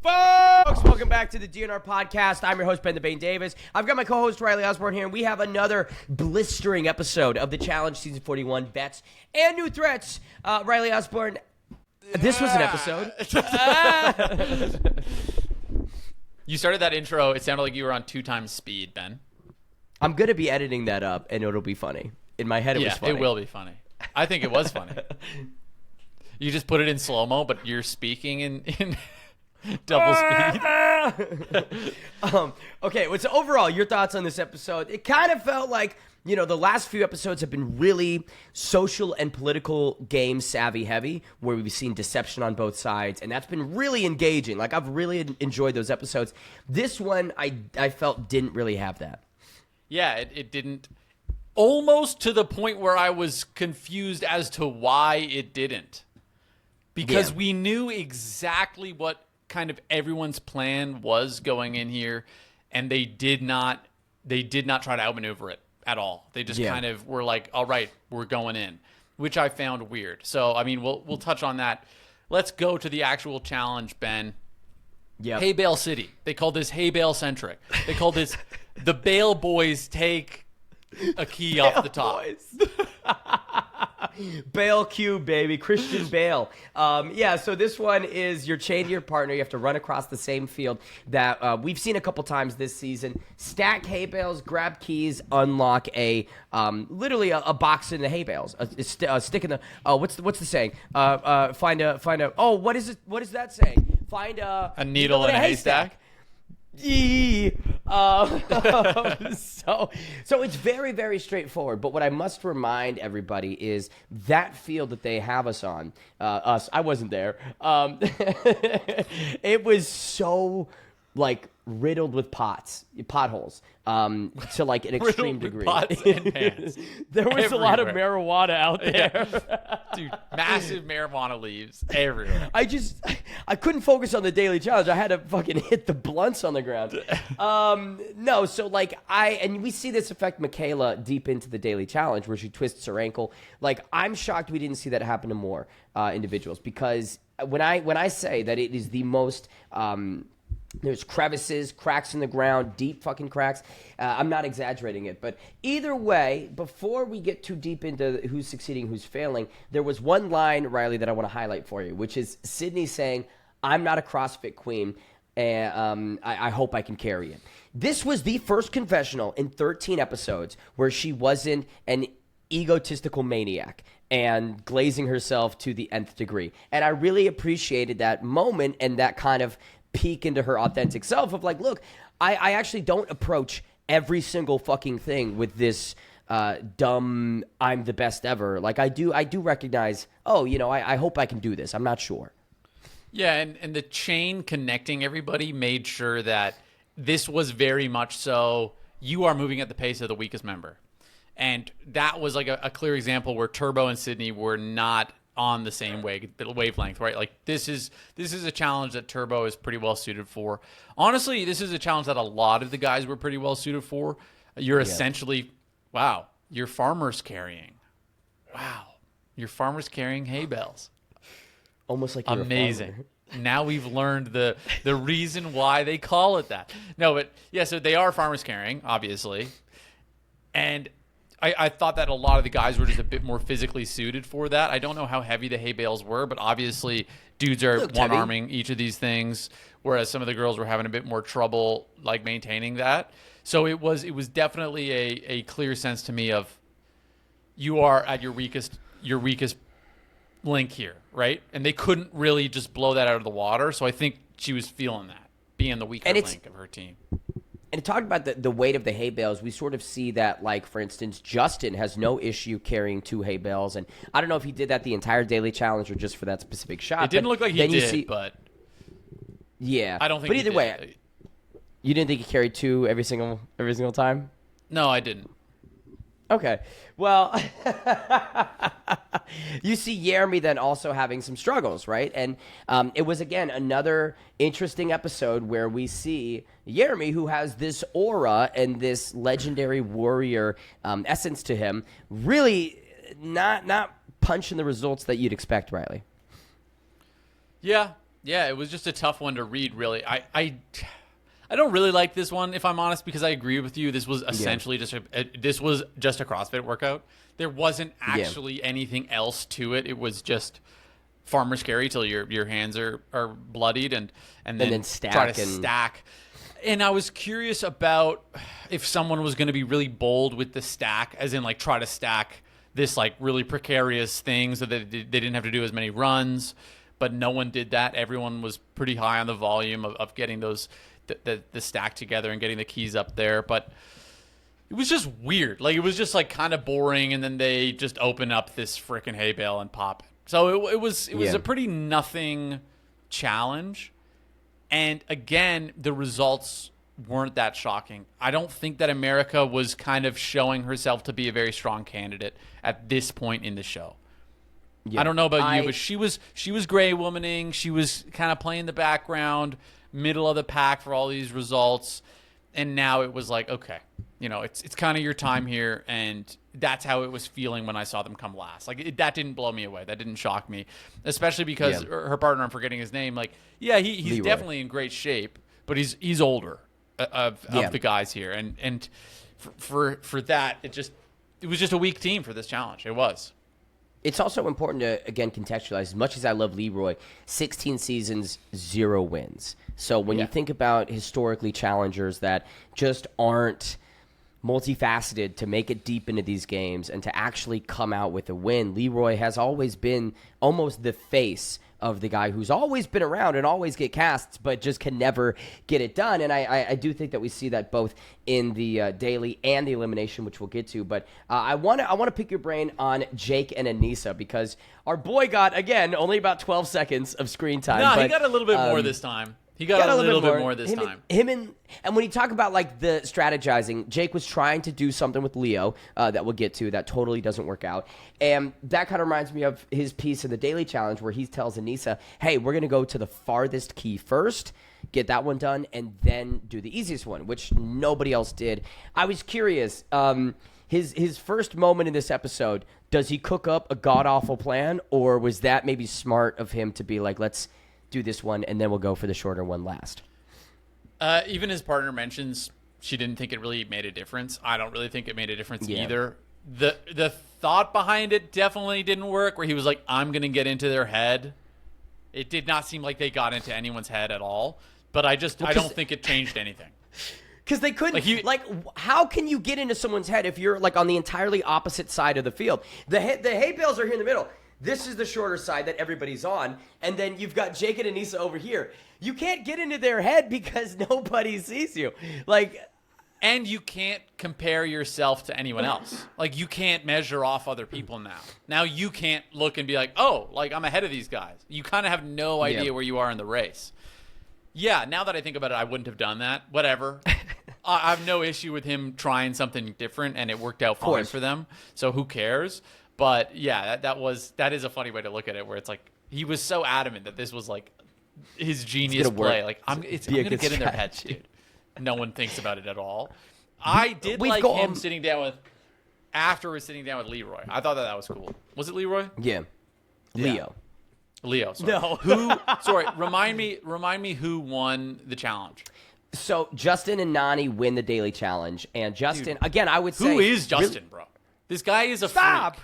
Folks, welcome back to the DNR podcast. I'm your host, Ben the Bane Davis. I've got my co-host, Riley Osborne, here, and we have another blistering episode of the Challenge Season 41 bets and new threats. Riley Osborne, this was an episode. You started that intro. It sounded like you were on 2 times speed, Ben. I'm going to be editing that up, and it'll be funny. In my head, it was funny. It will be funny. I think it was funny. You just put it in slow-mo, but you're speaking in double speed. Okay, so overall, your thoughts on this episode? It kind of felt like, the last few episodes have been really social and political game savvy heavy, where we've seen deception on both sides, and that's been really engaging. Like, I've really enjoyed those episodes. This one, I felt didn't really have that. Yeah, it didn't. Almost to the point where I was confused as to why it didn't. Because we knew exactly what kind of everyone's plan was going in here, and they did not try to outmaneuver it at all. They just kind of were like, all right, we're going in, which I found weird. So, I mean, we'll touch on that. Let's go to the actual challenge, Ben. Yeah. Hay Bale City. They called this Hay Bale centric. They called this the Bale Boys take a key off the top. Bale Q, baby. Christian Bale. So this one is you're chained to your partner. You have to run across the same field that we've seen a couple times this season. Stack hay bales, grab keys, unlock literally a box in the hay bales. A stick in the what's the saying? Find a what is it? What is that saying? Find a needle in a haystack. So it's very, very straightforward. But what I must remind everybody is that field that they have us on, I wasn't there. It was so riddled with potholes, to an extreme degree. Pots and pans. There was everywhere. A lot of marijuana out there. Yeah. Dude, massive marijuana leaves everywhere. I couldn't focus on the daily challenge. I had to fucking hit the blunts on the ground. And we see this affect Michaela deep into the daily challenge where she twists her ankle. I'm shocked we didn't see that happen to more individuals, because when I say that it is the most there's crevices, cracks in the ground, deep fucking cracks. I'm not exaggerating it. But either way, before we get too deep into who's succeeding, who's failing, there was one line, Riley, that I want to highlight for you, which is Sydney saying, I'm not a CrossFit queen, and I hope I can carry it. This was the first confessional in 13 episodes where she wasn't an egotistical maniac and glazing herself to the nth degree. And I really appreciated that moment and that kind of peek into her authentic self of look, I actually don't approach every single fucking thing with this dumb I'm the best ever. I do recognize, I hope I can do this. I'm not sure. Yeah, and the chain connecting everybody made sure that this was very much so you are moving at the pace of the weakest member. And that was a clear example where Turbo and Sydney were not on the same wavelength, right? This is a challenge that Turbo is pretty well suited for. Honestly, this is a challenge that a lot of the guys were pretty well suited for. You're essentially, you're farmers carrying. Wow. You're farmers carrying hay bales. Almost like you're amazing. A farmer. Now we've learned the reason why they call it that. No, but yeah, so they are farmers carrying, obviously. And I thought that a lot of the guys were just a bit more physically suited for that. I don't know how heavy the hay bales were, but obviously dudes are one-arming each of these things, whereas some of the girls were having a bit more trouble maintaining that. So it was definitely a clear sense to me of you are at your weakest link here, right? And they couldn't really just blow that out of the water. So I think she was feeling that, being the weaker link of her team. And talking about the weight of the hay bales, we sort of see that, for instance, Justin has no issue carrying 2 hay bales. And I don't know if he did that the entire daily challenge or just for that specific shot. It didn't look like he did, but yeah. I don't think But either way, you didn't think he carried 2 every single time? No, I didn't. Okay. Well, you see Jeremy then also having some struggles, right? And it was, again, another interesting episode where we see Jeremy, who has this aura and this legendary warrior essence to him, really not punching the results that you'd expect, Riley. Yeah, Yeah, it was just a tough one to read, really. I don't really like this one, if I'm honest, because I agree with you. This was essentially just a CrossFit workout. There wasn't actually anything else to it. It was just farmer's carry till your hands are bloodied and then try to stack. And I was curious about if someone was going to be really bold with the stack, as in like try to stack this like really precarious thing so that they didn't have to do as many runs. But no one did that. Everyone was pretty high on the volume of getting those the stack together and getting the keys up there. But it was just weird. Like, it was just like kind of boring, and then they just open up this freaking hay bale and pop it. So it was a pretty nothing challenge. And again, the results weren't that shocking. I don't think that America was kind of showing herself to be a very strong candidate at this point in the show. Yeah. I don't know about you, but she was gray womaning. She was kind of playing the background, middle of the pack for all these results. And now it was like, okay, it's kind of your time here. And that's how it was feeling when I saw them come last. Like, that didn't blow me away. That didn't shock me, especially because her partner, I'm forgetting his name. Like, yeah, he's definitely in great shape, but he's older of the guys here. And for that, it was just a weak team for this challenge. It was. It's also important to, again, contextualize. As much as I love Leroy, 16 seasons, 0 wins. So when you think about historically challengers that just aren't multifaceted to make it deep into these games and to actually come out with a win, Leroy has always been almost the face of the guy who's always been around and always get casts, but just can never get it done. And I do think that we see that both in the daily and the elimination, which we'll get to. But I want to pick your brain on Jake and Anissa, because our boy got, again, only about 12 seconds of screen time. No, he got a little bit more this time. He got a little bit more this time. And when you talk about like the strategizing, Jake was trying to do something with Leo that we'll get to that totally doesn't work out. And that kind of reminds me of his piece in the Daily Challenge where he tells Anissa, hey, we're going to go to the farthest key first, get that one done, and then do the easiest one, which nobody else did. I was curious, his first moment in this episode, does he cook up a god-awful plan, or was that maybe smart of him to be like, let's do this one, and then we'll go for the shorter one last? Even his partner mentions she didn't think it really made a difference. I don't really think it made a difference either. The thought behind it definitely didn't work, where he was like, I'm going to get into their head. It did not seem like they got into anyone's head at all, but I don't think it changed anything. Because they couldn't, how can you get into someone's head if you're like on the entirely opposite side of the field? The hay bales are here in the middle. This is the shorter side that everybody's on, and then you've got Jake and Anissa over here. You can't get into their head because nobody sees you. And you can't compare yourself to anyone else. Like, you can't measure off other people now. Now you can't look and be like, oh, like, I'm ahead of these guys. You kind of have no idea where you are in the race. Yeah, now that I think about it, I wouldn't have done that. Whatever. I have no issue with him trying something different, and it worked out fine for them. So who cares? But yeah, that is a funny way to look at it, where it's like he was so adamant that this was like his genius play. Like, I'm going to get in their heads, dude. No one thinks about it at all. I did like him sitting down with Leroy. I thought that was cool. Was it Leroy? Yeah. Leo. Sorry. No. Sorry. Remind me who won the challenge. So Justin and Nani win the daily challenge, and Justin, dude, again, I would say, who is Justin, bro? This guy is a freak.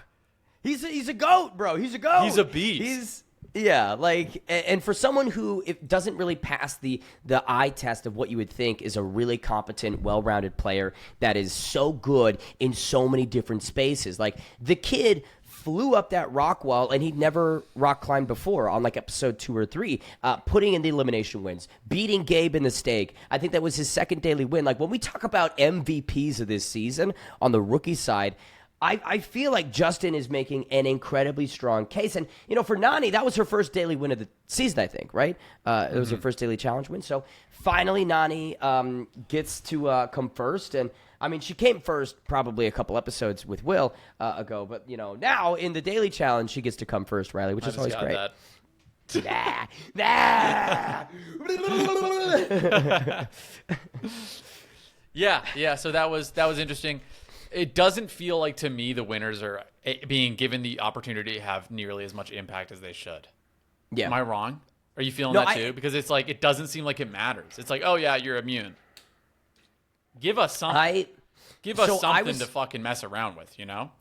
He's a goat, bro. He's a goat. He's a beast. And for someone who doesn't really pass the eye test of what you would think is a really competent, well-rounded player that is so good in so many different spaces. Like, the kid flew up that rock wall, and he'd never rock climbed before on like episode 2 or 3, putting in the elimination wins, beating Gabe in the stake. I think that was his second daily win. Like, when we talk about MVPs of this season on the rookie side, I feel like Justin is making an incredibly strong case. And, for Nani, that was her first daily win of the season, I think, right? It was her first daily challenge win. So finally, Nani gets to come first. And, I mean, she came first probably a couple episodes with Will ago. But, now in the daily challenge, she gets to come first, Riley, which is always great. Yeah. So that was interesting. It doesn't feel like, to me, the winners are being given the opportunity to have nearly as much impact as they should. Yeah. Am I wrong? Are you feeling No, that too? Because it's like it doesn't seem like it matters. It's like, oh yeah, you're immune. Give us something. Give us something to fucking mess around with, you know?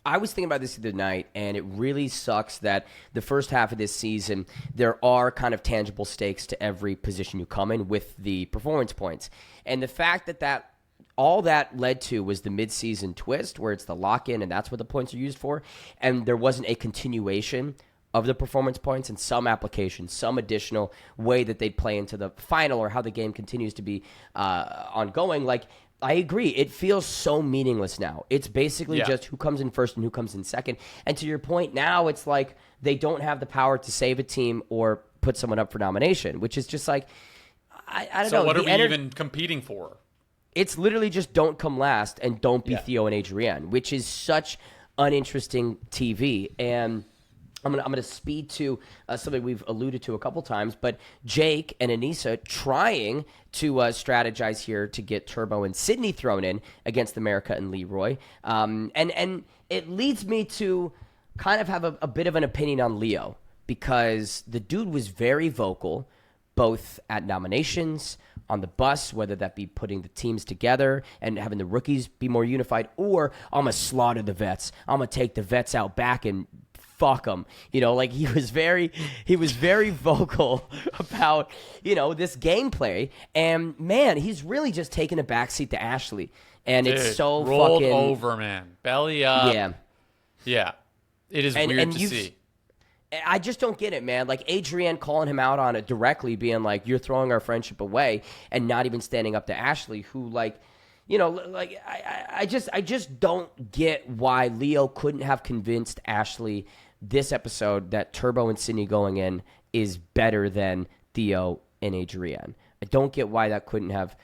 I was thinking about this the other night, and it really sucks that the first half of this season, there are kind of tangible stakes to every position you come in with the performance points. And the fact that all that led to was the midseason twist, where it's the lock-in, and that's what the points are used for, and there wasn't a continuation of the performance points in some application, some additional way that they play into the final or how the game continues to be ongoing. Like, I agree. It feels so meaningless now. It's basically just who comes in first and who comes in second. And to your point, now it's like they don't have the power to save a team or put someone up for nomination, which is just like, I don't know. So what are we even competing for? It's literally just don't come last and don't be Theo and Adrienne, which is such uninteresting TV. And I'm gonna speed to something we've alluded to a couple times, but Jake and Anissa trying to strategize here to get Turbo and Sydney thrown in against America and Leroy, and it leads me to kind of have a bit of an opinion on Leo, because the dude was very vocal, both at nominations, on the bus, whether that be putting the teams together and having the rookies be more unified, or I'm gonna slaughter the vets, I'm gonna take the vets out back and fuck them. You know, like he was very vocal about, you know, this gameplay. And man, he's really just taken a backseat to Ashley. And Dude, it's so rolled fucking over, man. Belly up. Yeah. It is weird to see. I just don't get it, man. Like Adrienne calling him out on it directly, being like, you're throwing our friendship away, and not even standing up to Ashley, who, like, you know, like I just don't get why Leo couldn't have convinced Ashley this episode that Turbo and Sydney going in is better than Theo and Adrienne. I don't get why that couldn't have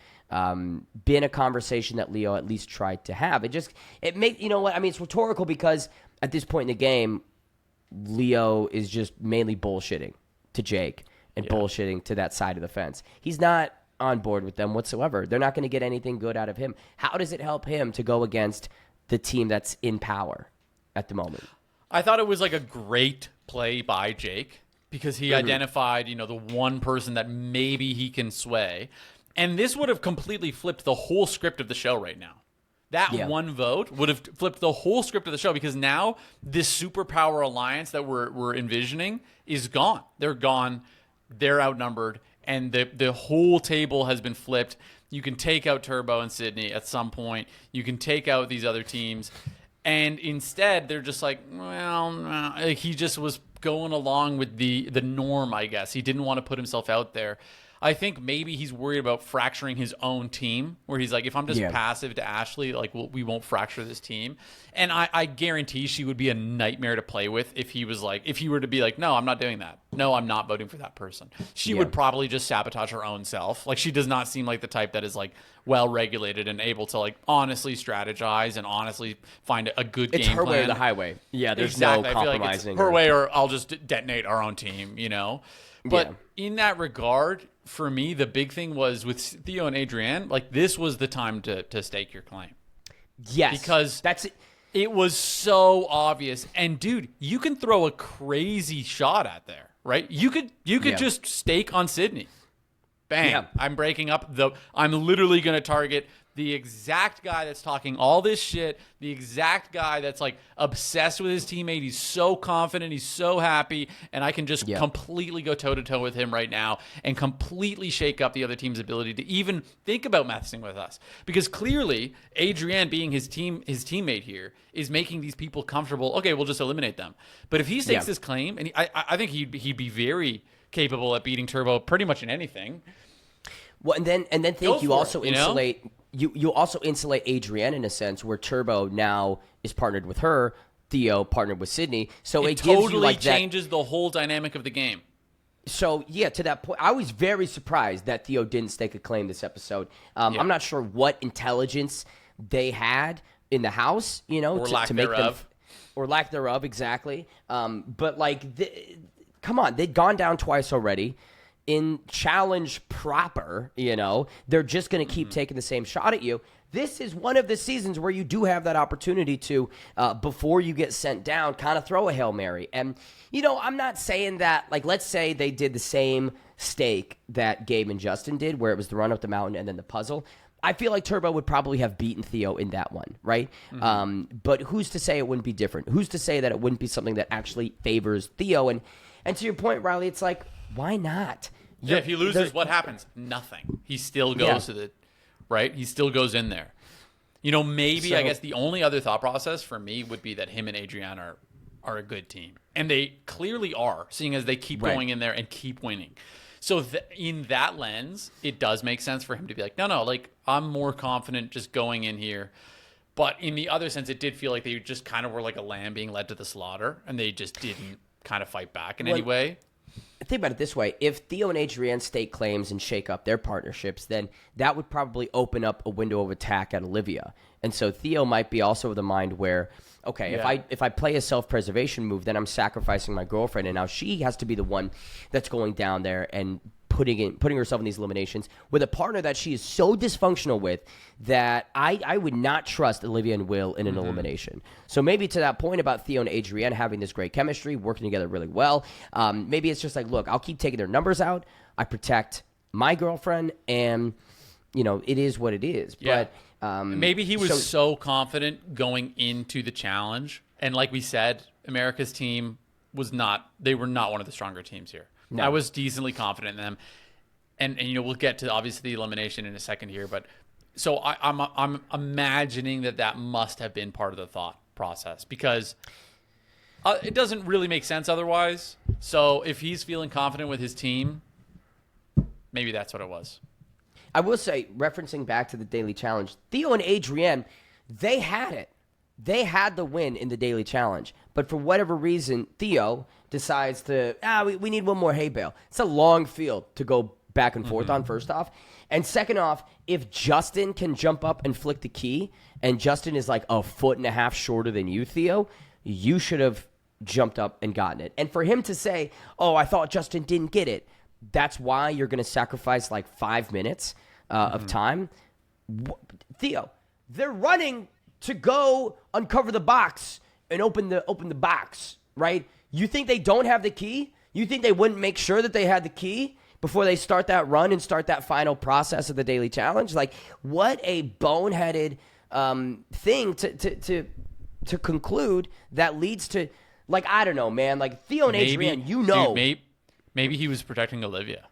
been a conversation that Leo at least tried to have. You know what? I mean, it's rhetorical because at this point in the game, Leo is just mainly bullshitting to Jake and bullshitting to that side of the fence. He's not on board with them whatsoever. They're not going to get anything good out of him. How does it help him to go against the team that's in power at the moment? I thought it was like a great play by Jake because he identified, you know, the one person that maybe he can sway. And this would have completely flipped the whole script of the show right now. That one vote would have flipped the whole script of the show, because now this superpower alliance that we're envisioning is gone. They're gone. They're outnumbered. And the whole table has been flipped. You can take out Turbo and Sydney at some point. You can take out these other teams. And instead, they're just like, well, like he just was going along with the norm, I guess. He didn't want to put himself out there. I think maybe he's worried about fracturing his own team, where he's like, if I'm just passive to Ashley, like we won't fracture this team. And I guarantee she would be a nightmare to play with if he were to be like, no, I'm not doing that. No, I'm not voting for that person. She would probably just sabotage her own self. Like, she does not seem like the type that is like well regulated and able to like honestly strategize and honestly find a good game plan. It's her way or the highway. Yeah, there's no compromising. I feel like it's her way, or I'll just detonate our own team, you know? But in that regard, for me, the big thing was with Theo and Adrienne, like, this was the time to stake your claim. Yes. Because that's it. It was so obvious. And, dude, you can throw a crazy shot at there, right? You could just stake on Sydney. Bang. Yeah. I'm breaking up I'm literally going to target the exact guy that's talking all this shit, the exact guy that's like obsessed with his teammate. He's so confident, he's so happy, and I can just completely go toe-to-toe with him right now and completely shake up the other team's ability to even think about messing with us. Because clearly, Adrienne being his teammate here is making these people comfortable. Okay, we'll just eliminate them. But if he stakes this claim, and I think he'd be very capable at beating Turbo pretty much in anything. Well, and then think you also insulate. You also insulate Adrienne in a sense, where Turbo now is partnered with her, Theo partnered with Sydney. So it totally gives you like changes the whole dynamic of the game. So, yeah, to that point, I was very surprised that Theo didn't stake a claim this episode. I'm not sure what intelligence they had in the house, you know, to make them, or lack thereof, exactly. But, like, come on, they'd gone down twice already. in challenge proper, they're just going to keep taking the same shot at you. This is one of the seasons where you do have that opportunity to, before you get sent down, kind of throw a Hail Mary. And, I'm not saying that, like, let's say they did the same stake that Gabe and Justin did, where it was the run up the mountain and then the puzzle. I feel like Turbo would probably have beaten Theo in that one, right? But who's to say it wouldn't be different? Who's to say that it wouldn't be something that actually favors Theo? And to your point, Riley, it's like, why not? Yeah, if he loses, what happens? Nothing. He still goes to the right. He still goes in there. Maybe I guess the only other thought process for me would be that him and Adrian are a good team, and they clearly are, seeing as they keep going in there and keep winning. So in that lens, it does make sense for him to be like, no, like I'm more confident just going in here. But in the other sense, it did feel like they just kind of were like a lamb being led to the slaughter, and they just didn't kind of fight back in any way. Think about it this way. If Theo and Adrian stake claims and shake up their partnerships, then that would probably open up a window of attack at Olivia. And so Theo might be also of the mind where, okay, if I play a self-preservation move, then I'm sacrificing my girlfriend, and now she has to be the one that's going down there and putting herself in these eliminations with a partner that she is so dysfunctional with that I would not trust Olivia and Will in an elimination. So maybe to that point about Theo and Adrienne having this great chemistry, working together really well, maybe it's just like, look, I'll keep taking their numbers out. I protect my girlfriend, and, it is what it is. Yeah. But maybe he was so confident going into the challenge. And like we said, America's team were not one of the stronger teams here. No. I was decently confident in them, and we'll get to obviously the elimination in a second here. But so I'm imagining that must have been part of the thought process, because it doesn't really make sense otherwise. So if he's feeling confident with his team, maybe that's what it was. I will say, referencing back to the Daily Challenge, Theo and Adrienne, they had it. They had the win in the Daily Challenge. But for whatever reason, Theo decides to, we need one more hay bale. It's a long field to go back and forth on, first off. And second off, if Justin can jump up and flick the key, and Justin is like 1.5 foot shorter than you, Theo, you should have jumped up and gotten it. And for him to say, I thought Justin didn't get it, that's why you're going to sacrifice like 5 minutes of time. Theo, they're running to go uncover the box and open the box, right? You think they don't have the key? You think they wouldn't make sure that they had the key before they start that run and start that final process of the Daily Challenge? Like, what a boneheaded thing to conclude that leads to, like, I don't know, man. Like, Theo and Adrienne, Dude, maybe he was protecting Olivia.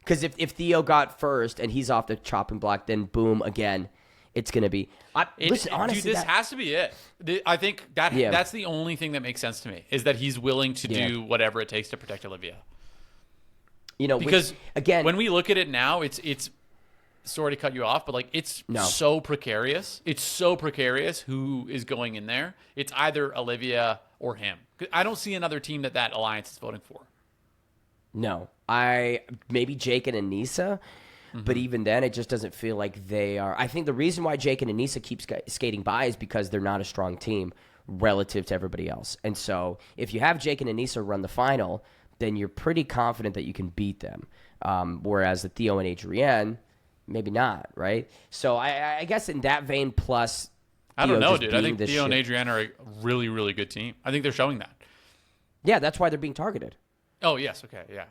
Because if Theo got first and he's off the chopping block, then boom, again, it's going to be. Listen, honestly, dude, this has to be it. I think that's the only thing that makes sense to me, is that he's willing to do whatever it takes to protect Olivia. Because again, when we look at it now, it's sorry to cut you off, but like it's so precarious. It's so precarious who is going in there. It's either Olivia or him. I don't see another team that alliance is voting for. No, maybe Jake and Anissa. But even then, it just doesn't feel like they are. I think the reason why Jake and Anissa keep skating by is because they're not a strong team relative to everybody else. And so if you have Jake and Anissa run the final, then you're pretty confident that you can beat them. Whereas the Theo and Adrienne, maybe not, right? So I guess in that vein, plus I don't know, dude. I think Theo and Adrienne are a really, really good team. I think they're showing that. Yeah, that's why they're being targeted. Oh, yes. Okay, yeah.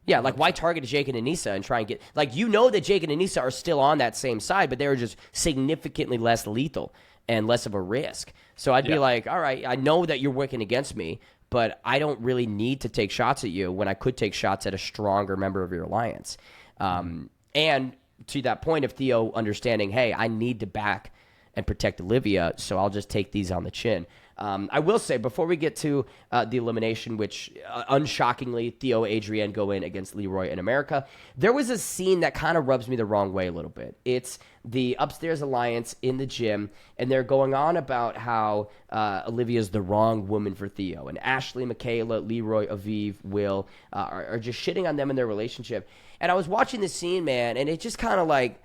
Yeah, like why target Jake and Anissa and try and get, like, that Jake and Anissa are still on that same side, but they're just significantly less lethal and less of a risk. So I'd be like, all right, I know that you're working against me, but I don't really need to take shots at you when I could take shots at a stronger member of your alliance. And to that point of Theo understanding, hey, I need to back and protect Olivia, so I'll just take these on the chin. I will say, before we get to the elimination, which unshockingly, Theo, Adrienne go in against Leroy and America, there was a scene that kind of rubs me the wrong way a little bit. It's the Upstairs Alliance in the gym, and they're going on about how Olivia's the wrong woman for Theo. And Ashley, Michaela, Leroy, Aviv, Will are just shitting on them in their relationship. And I was watching this scene, man, and it just kind of like,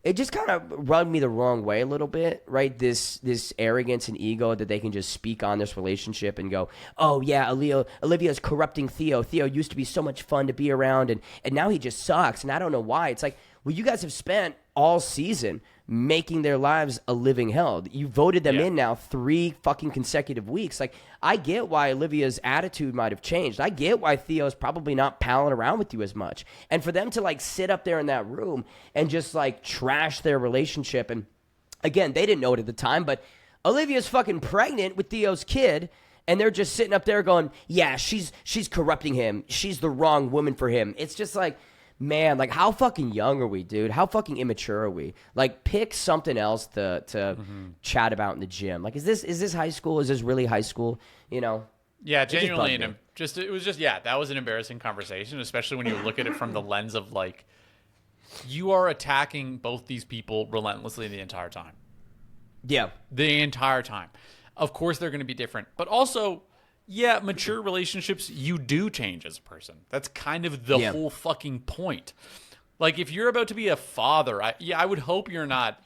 it just kind of rubbed me the wrong way a little bit, right? This arrogance and ego that they can just speak on this relationship and go, oh yeah, Olivia's corrupting Theo. Theo used to be so much fun to be around, and now he just sucks, and I don't know why. It's like, well, you guys have spent all season making their lives a living hell. You voted them in now 3 fucking consecutive weeks. Like, I get why Olivia's attitude might have changed. I get why Theo's probably not palling around with you as much. And for them to like sit up there in that room and just like trash their relationship. And again, they didn't know it at the time, but Olivia's fucking pregnant with Theo's kid. And they're just sitting up there going, yeah, she's corrupting him. She's the wrong woman for him. It's just like, man, like, how fucking young are we, dude? How fucking immature are we? Like, pick something else to chat about in the gym. Like, is this high school? Is this really high school? You know? Yeah, genuinely, it was just that was an embarrassing conversation, especially when you look at it from the lens of like, you are attacking both these people relentlessly the entire time. Yeah, the entire time. Of course, they're going to be different, but also, yeah, mature relationships, you do change as a person. That's kind of the whole fucking point. Like, if you're about to be a father, I would hope you're not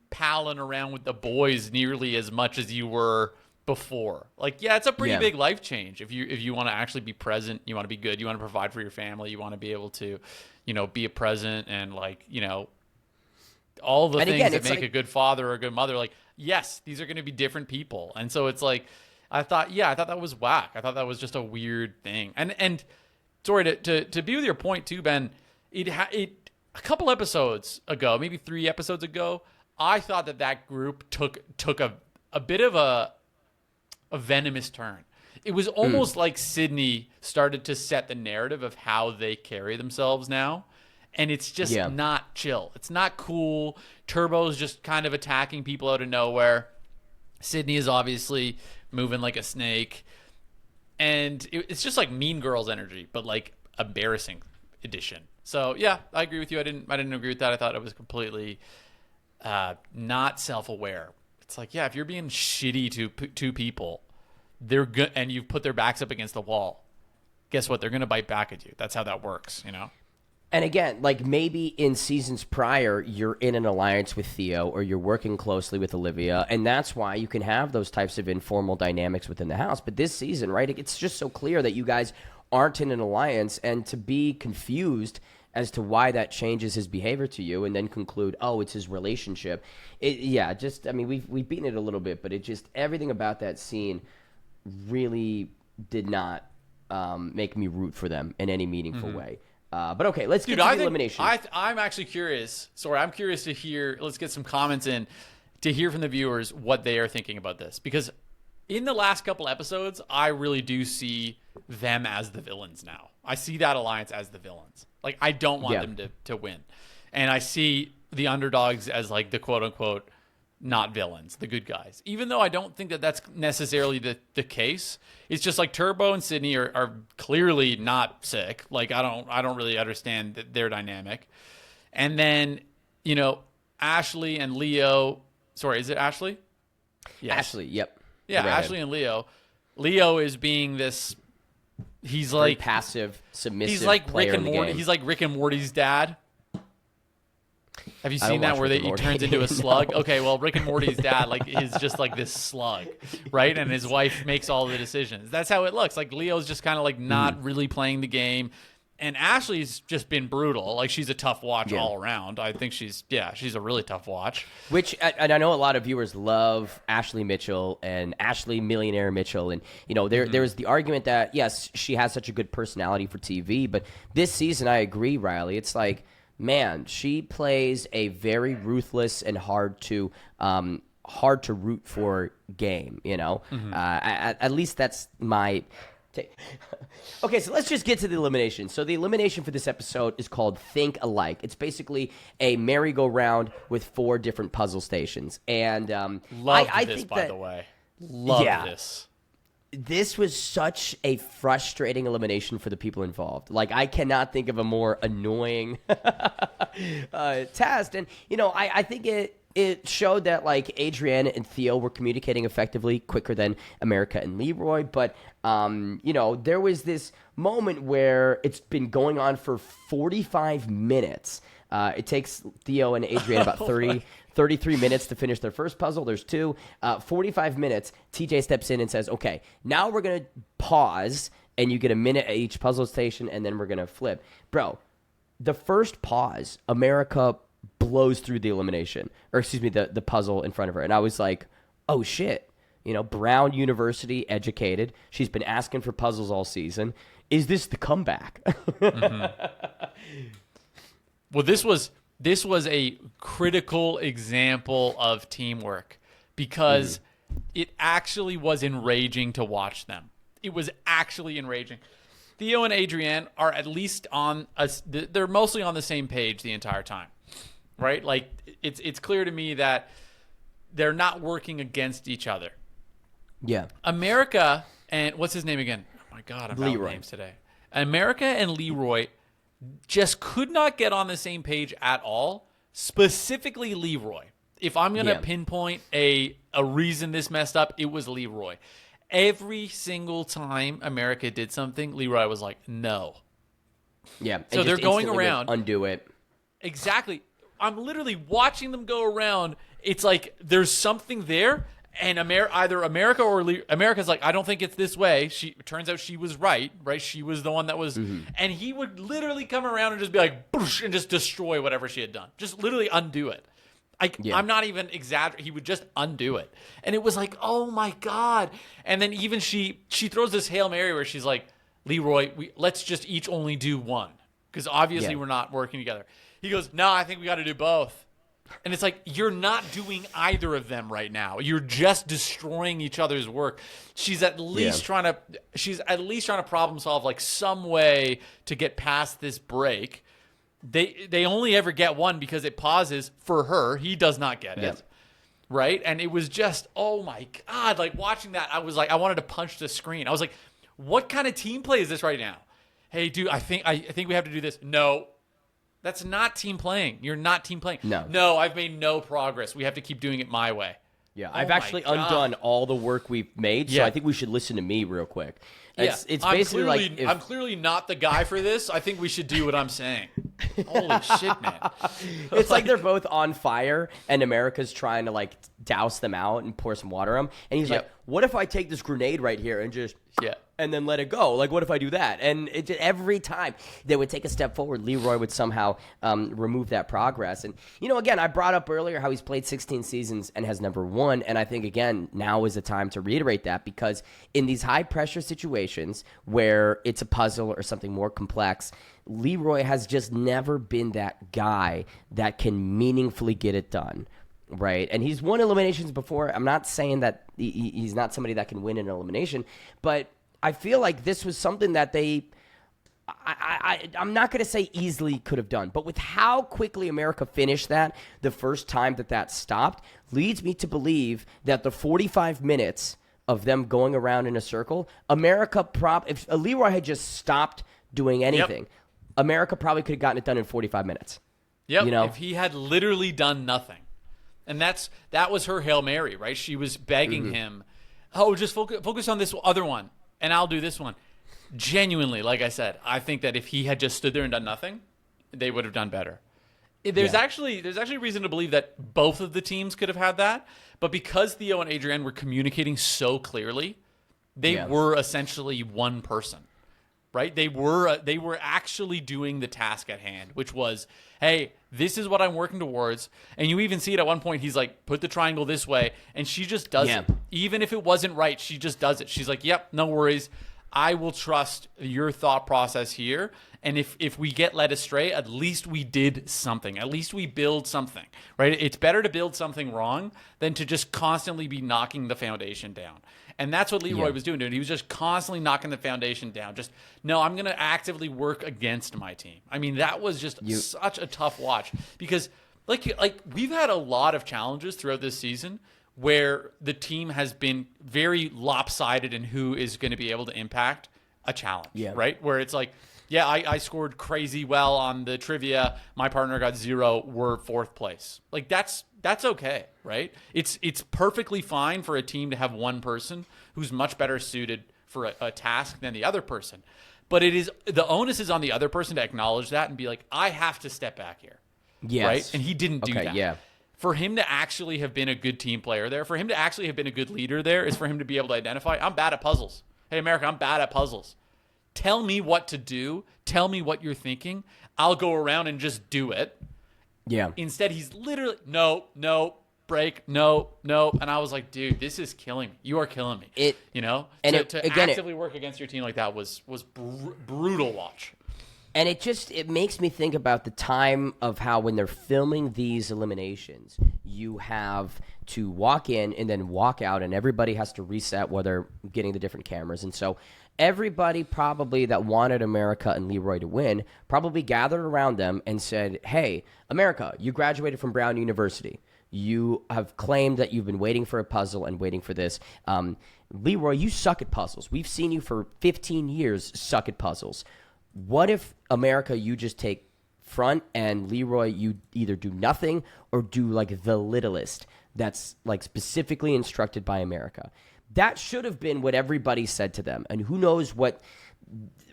palling around with the boys nearly as much as you were before. Like, yeah, it's a pretty big life change. If you want to actually be present, you want to be good, you want to provide for your family, you want to be able to, be a present and, like, all the things that make a good father or a good mother. Like, yes, these are going to be different people. And so it's like, I thought that was whack. I thought that was just a weird thing. And sorry to be with your point too, Ben. A couple episodes ago, maybe 3 episodes ago, I thought that group took a bit of a venomous turn. It was almost like Sydney started to set the narrative of how they carry themselves now. And it's just not chill. It's not cool. Turbo's just kind of attacking people out of nowhere. Sydney is obviously moving like a snake, and it's just like Mean Girls energy, but like embarrassing edition. So yeah, I agree with you. I didn't agree with that. I thought it was completely not self-aware. It's like, yeah, if you're being shitty to 2 people, they're good, and you've put their backs up against the wall. Guess what? They're gonna bite back at you. That's how that works, And again, like, maybe in seasons prior, you're in an alliance with Theo or you're working closely with Olivia, and that's why you can have those types of informal dynamics within the house. But this season, right, it's just so clear that you guys aren't in an alliance, and to be confused as to why that changes his behavior to you and then conclude, oh, it's his relationship. We've beaten it a little bit, but it just, everything about that scene really did not make me root for them in any meaningful way. But okay, let's get to the elimination. I'm actually curious. Sorry, I'm curious to hear. Let's get some comments in to hear from the viewers what they are thinking about this. Because in the last couple episodes, I really do see them as the villains now. I see that alliance as the villains. Like, I don't want them to win. And I see the underdogs as like the quote unquote not villains, the good guys. Even though I don't think that that's necessarily the case. It's just like Turbo and Sydney are clearly not sick. Like, I don't really understand their dynamic. And then, Ashley and Leo. Sorry, is it Ashley? Yes. Ashley, yep. Yeah, Ashley and Leo. Leo is being this. He's very like passive, submissive. He's like player Rick and in the Morty. game. He's like Rick and Morty's dad. Have you seen that where he turns into a slug? No. Okay, well, Rick and Morty's dad is just like this slug, right? And his wife makes all the decisions. That's how it looks. Like, Leo's just kind of like not really playing the game. And Ashley's just been brutal. Like, she's a tough watch all around. I think she's a really tough watch. Which, and I know a lot of viewers love Ashley Mitchell and Ashley Millionaire Mitchell. And, there's the argument that, yes, she has such a good personality for TV. But this season, I agree, Riley. It's like, man, she plays a very ruthless and hard to root for game. At least that's my take. Okay, so let's just get to the elimination. So the elimination for this episode is called Think Alike. It's basically a merry-go-round with 4 different puzzle stations. And I think by the way, love this. This was such a frustrating elimination for the people involved. Like, I cannot think of a more annoying test. And, I think it it showed that like Adrienne and Theo were communicating effectively, quicker than America and Leroy. But there was this moment where it's been going on for 45 minutes. It takes Theo and Adrienne about 33 minutes to finish their first puzzle. There's two. 45 minutes, TJ steps in and says, okay, now we're going to pause, and you get a minute at each puzzle station, and then we're going to flip. Bro, the first pause, America blows through the elimination, or excuse me, the puzzle in front of her. And I was like, oh, shit. Brown University educated. She's been asking for puzzles all season. Is this the comeback? Well, this was a critical example of teamwork because it actually was enraging to watch them. It was actually enraging. Theo and Adrienne are at least they're mostly on the same page the entire time, right? Like it's clear to me that they're not working against each other. Yeah. America and what's his name again? Oh my God, I'm bad with names today. America and Leroy just could not get on the same page at all, specifically Leroy. If I'm going to pinpoint a reason this messed up, it was Leroy. Every single time America did something, Leroy was like, no. Yeah. So they're going around. Undo it. Exactly. I'm literally watching them go around. It's like there's something there, and either America or America's like, I don't think it's this way. Turns out she was right? She was the one that was, and he would literally come around and just be like, boosh, and just destroy whatever she had done. Just literally undo it. I'm not even exaggerating. He would just undo it, and it was like, oh my God. And then even she throws this Hail Mary where she's like, Leroy, let's just each only do one because obviously we're not working together. He goes, no, I think we got to do both. And it's like, you're not doing either of them right now. You're just destroying each other's work. She's at least trying to problem solve like some way to get past this break. They only ever get one because it pauses for her. He does not get it. Right? And it was just, oh my God, like watching that, I was like, I wanted to punch the screen. I was like, what kind of team play is this right now? Hey, dude, I think we have to do this. No. That's not team playing. You're not team playing. No, I've made no progress. We have to keep doing it my way. Yeah, I've actually undone all the work we've made, so I think we should listen to me real quick. It's basically like... I'm clearly not the guy for this. I think we should do what I'm saying. Holy shit, man. It's like they're both on fire, and America's trying to, like, douse them out and pour some water on them. And he's like, what if I take this grenade right here and just... and then let it go. Like, what if I do that? And every time they would take a step forward, Leroy would somehow remove that progress. And, again, I brought up earlier how he's played 16 seasons and has never won. And I think, again, now is the time to reiterate that because in these high-pressure situations where it's a puzzle or something more complex, Leroy has just never been that guy that can meaningfully get it done. Right, and he's won eliminations before. I'm not saying that he's not somebody that can win an elimination, but I feel like this was something that I'm not going to say easily could have done, but with how quickly America finished that the first time that stopped leads me to believe that the 45 minutes of them going around in a circle, if Leroy had just stopped doing anything, America probably could have gotten it done in 45 minutes. Yep, if he had literally done nothing. And that was her Hail Mary, right? She was begging him, just focus on this other one, and I'll do this one. Genuinely, like I said, I think that if he had just stood there and done nothing, they would have done better. There's actually reason to believe that both of the teams could have had that, but because Theo and Adrienne were communicating so clearly, they were essentially one person. Right? They were actually doing the task at hand, which was, hey, this is what I'm working towards. And you even see it at one point, he's like, put the triangle this way. And she just does it. Even if it wasn't right, she just does it. She's like, yep, no worries. I will trust your thought process here. And if we get led astray, at least we did something. At least we build something, right? It's better to build something wrong than to just constantly be knocking the foundation down. And that's what Leroy was doing. He was just constantly knocking the foundation down. Just, no, I'm going to actively work against my team. I mean, that was just such a tough watch because like we've had a lot of challenges throughout this season where the team has been very lopsided in who is going to be able to impact a challenge, right? Where it's like Yeah, I scored crazy well on the trivia. My partner got 0. We're 4th place. Like that's okay, right? It's perfectly fine for a team to have one person who's much better suited for a task than the other person. But the onus is on the other person to acknowledge that and be like, I have to step back here. Yes. Right? And he didn't do that. Yeah. For him to actually have been a good team player there, for him to actually have been a good leader there, is for him to be able to identify, I'm bad at puzzles. Hey, America, I'm bad at puzzles. Tell me what to do. Tell me what you're thinking. I'll go around and just do it. Yeah. Instead, he's literally, no, break, no. And I was like, dude, this is killing me. You are killing me. To actively work against your team like that was brutal watch. And it makes me think about the time of how when they're filming these eliminations, you have to walk in and then walk out, and everybody has to reset while they're getting the different cameras. And so everybody probably that wanted America and Leroy to win probably gathered around them and said, hey, America, you graduated from Brown University. You have claimed that you've been waiting for a puzzle and waiting for this. Leroy, you suck at puzzles. We've seen you for 15 years suck at puzzles. What if, America, you just take front, and Leroy, you either do nothing or do like the littlest that's like specifically instructed by America? That should have been what everybody said to them. And who knows what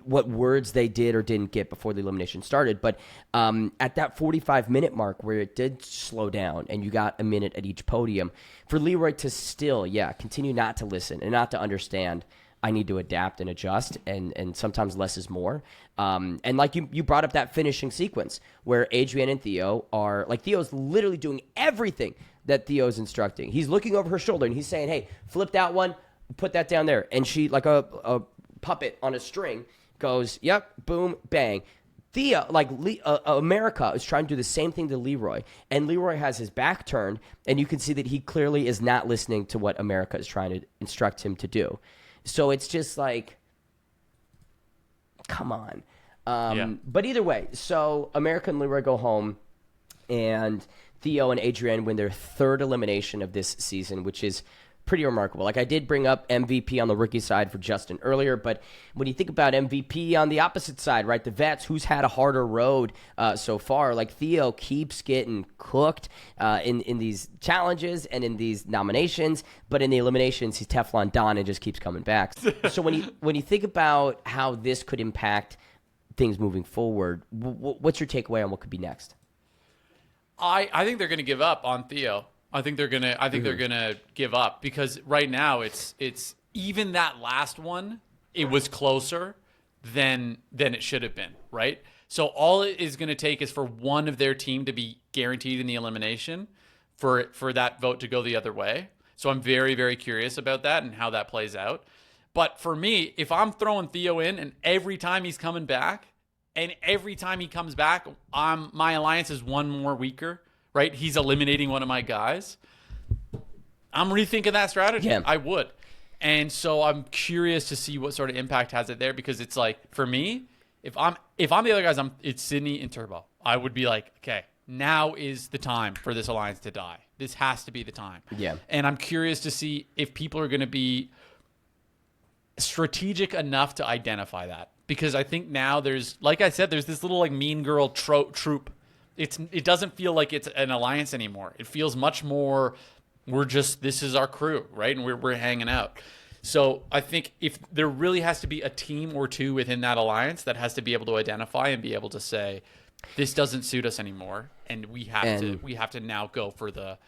words they did or didn't get before the elimination started. But at that 45-minute mark where it did slow down and you got a minute at each podium, for Leroy to still, continue not to listen and not to understand, I need to adapt and adjust, and sometimes less is more. And like you brought up that finishing sequence where Adrienne and Theo are, like, Theo's literally doing everything that Theo's instructing. He's looking over her shoulder and he's saying, hey, flip that one, put that down there. And she, like a puppet on a string, goes, yep, boom, bang. Thea, America is trying to do the same thing to Leroy, and Leroy has his back turned, and you can see that he clearly is not listening to what America is trying to instruct him to do. So it's just like, come on. But either way, so America and Leroy go home, and Theo and Adrienne win their 3rd elimination of this season, which is pretty remarkable. Like, I did bring up MVP on the rookie side for Justin earlier, but when you think about MVP on the opposite side, right, the vets, who's had a harder road so far, like Theo keeps getting cooked in these challenges and in these nominations, but in the eliminations, he's Teflon Don and just keeps coming back. So when you think about how this could impact things moving forward, what's your takeaway on what could be next? I think they're going to give up on Theo. I think they're gonna give up, because right now it's even that last one, it was closer than it should have been, right? So all it is going to take is for one of their team to be guaranteed in the elimination for that vote to go the other way. So I'm very, very curious about that and how that plays out. But for me, if I'm throwing Theo in and every time he's coming back, and every time he comes back, my alliance is one more weaker, right? He's eliminating one of my guys. I'm rethinking that strategy. Yeah. I would. And so I'm curious to see what sort of impact has it there, because it's like, for me, if I'm the other guys, it's Sydney and Turbo. I would be like, okay, now is the time for this alliance to die. This has to be the time. Yeah. And I'm curious to see if people are going to be strategic enough to identify that, because I think now there's, like I said, there's this little like mean girl troop. It doesn't feel like it's an alliance anymore. It feels much more, this is our crew, right? And we're hanging out. So I think if there really has to be a team or two within that alliance that has to be able to identify and be able to say, this doesn't suit us anymore, and we have to now go for the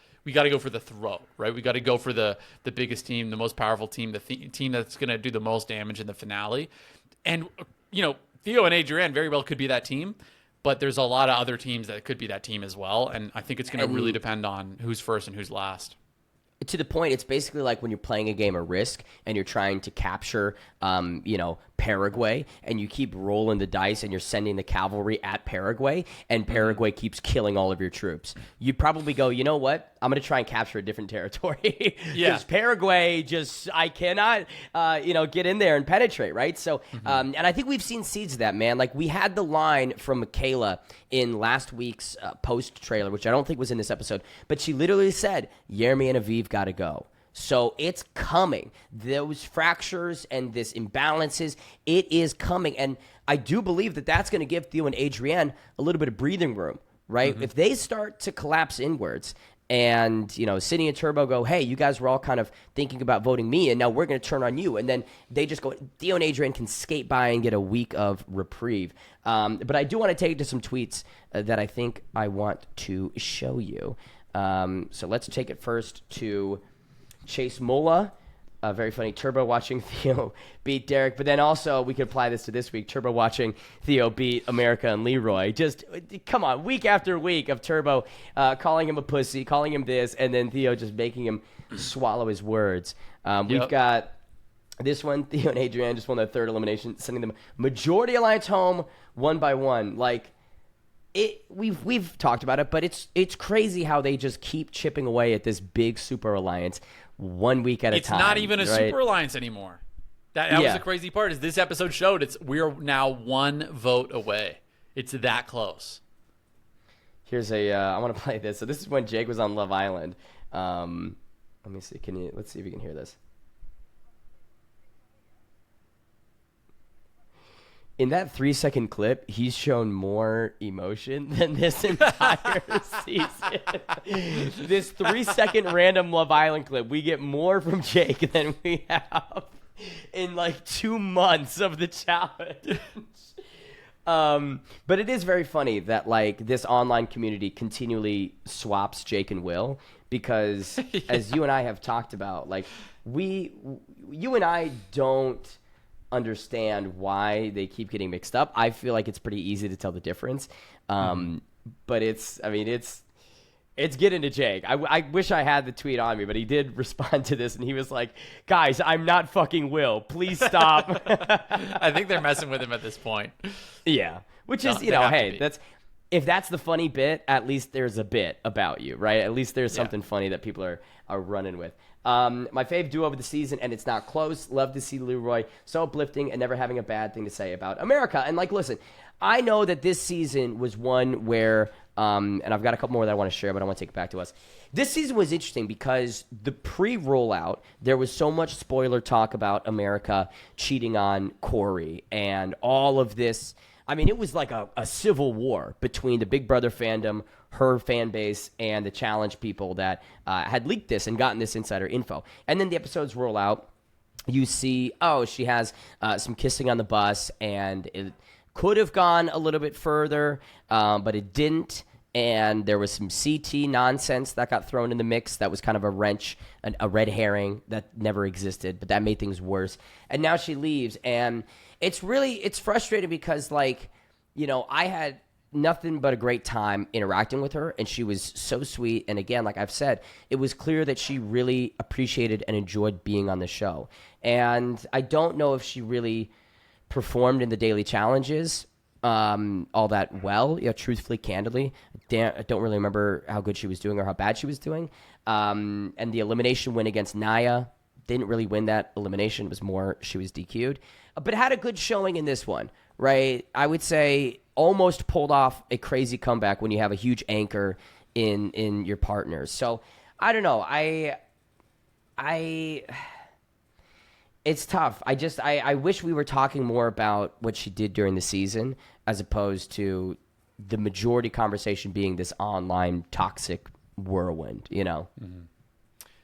throw, right? We got to go for the biggest team, the most powerful team, the team that's going to do the most damage in the finale. And Theo and Adrienne very well could be that team. But there's a lot of other teams that could be that team as well. And I think it's going to really depend on who's first and who's last. To the point, it's basically like when you're playing a game of Risk and you're trying to capture, Paraguay, and you keep rolling the dice and you're sending the cavalry at Paraguay, and Paraguay keeps killing all of your troops. You probably go, you know what? I'm going to try and capture a different territory. Because Paraguay I cannot, get in there and penetrate, right? So, and I think we've seen seeds of that, man. Like, we had the line from Michaela in last week's post trailer, which I don't think was in this episode, but she literally said, Jeremy and Aviv got to go. So it's coming. Those fractures and this imbalances, it is coming. And I do believe that that's going to give Theo and Adrienne a little bit of breathing room, right? If they start to collapse inwards and, Sydney and Turbo go, hey, you guys were all kind of thinking about voting me, and now we're going to turn on you. And then they just go, Theo and Adrienne can skate by and get a week of reprieve. But I do want to take it to some tweets that I think I want to show you. So let's take it first to Chase Mola. Very funny. Turbo watching Theo beat Derek. But then also, we could apply this to this week. Turbo watching Theo beat America and Leroy. Just, come on, week after week of Turbo calling him a pussy, calling him this, and then Theo just making him swallow his words. We've got this one. Theo and Adrienne just won their third elimination, sending them Majority Alliance home one by one. Like, we've talked about it, but it's crazy how they just keep chipping away at this big super alliance 1 week at a time. It's not even a super alliance anymore. That was the crazy part. Is this episode showed we're now one vote away. It's that close. Here's I want to play this. So this is when Jake was on Love Island. Let me see. Let's see if you can hear this. In that 3-second clip, he's shown more emotion than this entire season. This 3-second random Love Island clip, we get more from Jake than we have in like 2 months of the challenge. But it is very funny that like this online community continually swaps Jake and Will because as you and I have talked about, like you and I don't understand why they keep getting mixed up. I feel like it's pretty easy to tell the difference. But it's getting to Jake. I wish I had the tweet on me, but he did respond to this and he was like, guys, I'm not fucking Will. Please stop. I think they're messing with him at this point. Yeah. Which is, hey, if that's the funny bit, at least there's a bit about you, right? At least there's something funny that people are running with. My fave duo of the season, and it's not close. Love to see Leroy. So uplifting and never having a bad thing to say about America. And like, listen, I know that this season was one where, and I've got a couple more that I want to share, but I want to take it back to us. This season was interesting because the pre-rollout, there was so much spoiler talk about America cheating on Corey and all of this. I mean, it was like a civil war between the Big Brother fandom, her fan base, and the challenge people that had leaked this and gotten this insider info. And then the episodes roll out. You see, she has some kissing on the bus, and it could have gone a little bit further, but it didn't. And there was some CT nonsense that got thrown in the mix that was kind of a wrench, a red herring that never existed, but that made things worse. And now she leaves, and it's frustrating because, like, I had nothing but a great time interacting with her, and she was so sweet. And again, like I've said, it was clear that she really appreciated and enjoyed being on the show. And I don't know if she really performed in the daily challenges all that well, truthfully, candidly. I don't really remember how good she was doing or how bad she was doing. And the elimination win against Naya, didn't really win that elimination. It was more she was DQ'd. But had a good showing in this one, right? I would say almost pulled off a crazy comeback when you have a huge anchor in your partners. So, I don't know. It's tough. I wish we were talking more about what she did during the season as opposed to the majority conversation being this online toxic whirlwind, Mm-hmm.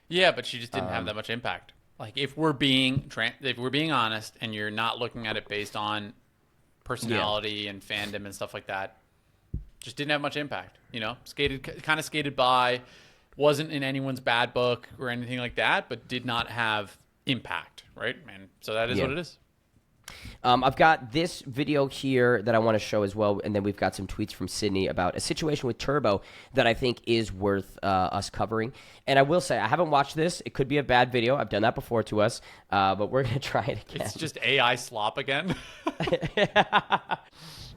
Yeah, but she just didn't have that much impact. Like, if we're being honest and you're not looking at it based on personality and fandom and stuff like that, just didn't have much impact, skated by, wasn't in anyone's bad book or anything like that, but did not have impact, right? And so that is what it is. I've got this video here that I want to show as well, and then we've got some tweets from Sydney about a situation with Turbo that I think is worth us covering. And I will say, I haven't watched this. It could be a bad video. I've done that before to us, but we're going to try it again. It's just AI slop again.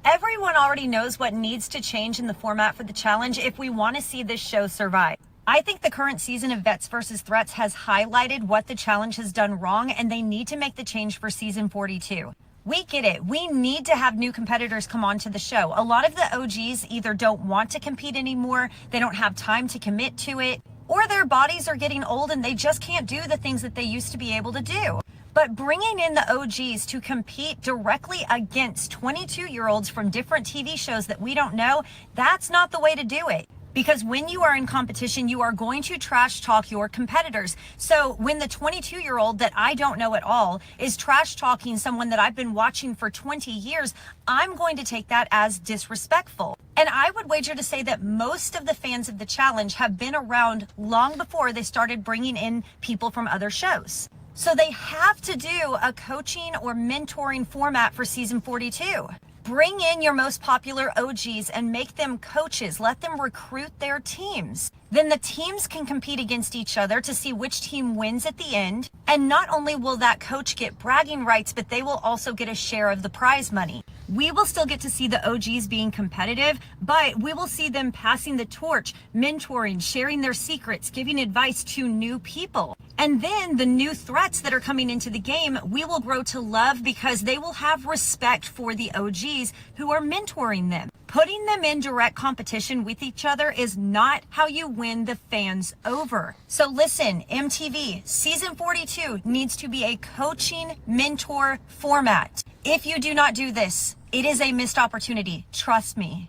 Everyone already knows what needs to change in the format for the challenge if we want to see this show survive. I think the current season of Vets vs. Threats has highlighted what the challenge has done wrong, and they need to make the change for season 42. We get it. We need to have new competitors come onto the show. A lot of the OGs either don't want to compete anymore, they don't have time to commit to it. or their bodies are getting old and they just can't do the things that they used to be able to do. But bringing in the OGs to compete directly against 22-year-olds from different TV shows that we don't know, that's not the way to do it. Because when you are in competition, you are going to trash talk your competitors. So when the 22-year-old that I don't know at all is trash talking someone that I've been watching for 20 years, I'm going to take that as disrespectful. And I would wager to say that most of the fans of the challenge have been around long before they started bringing in people from other shows. So they have to do a coaching or mentoring format for season 42. Bring in your most popular OGs and make them coaches. Let them recruit their teams. Then the teams can compete against each other to see which team wins at the end. And not only will that coach get bragging rights, but they will also get a share of the prize money. We will still get to see the OGs being competitive, but we will see them passing the torch, mentoring, sharing their secrets, giving advice to new people. And then the new threats that are coming into the game, we will grow to love because they will have respect for the OGs who are mentoring them. Putting them in direct competition with each other is not how you win the fans over. So listen, MTV, season 42 needs to be a coaching mentor format. If you do not do this, it is a missed opportunity. Trust me.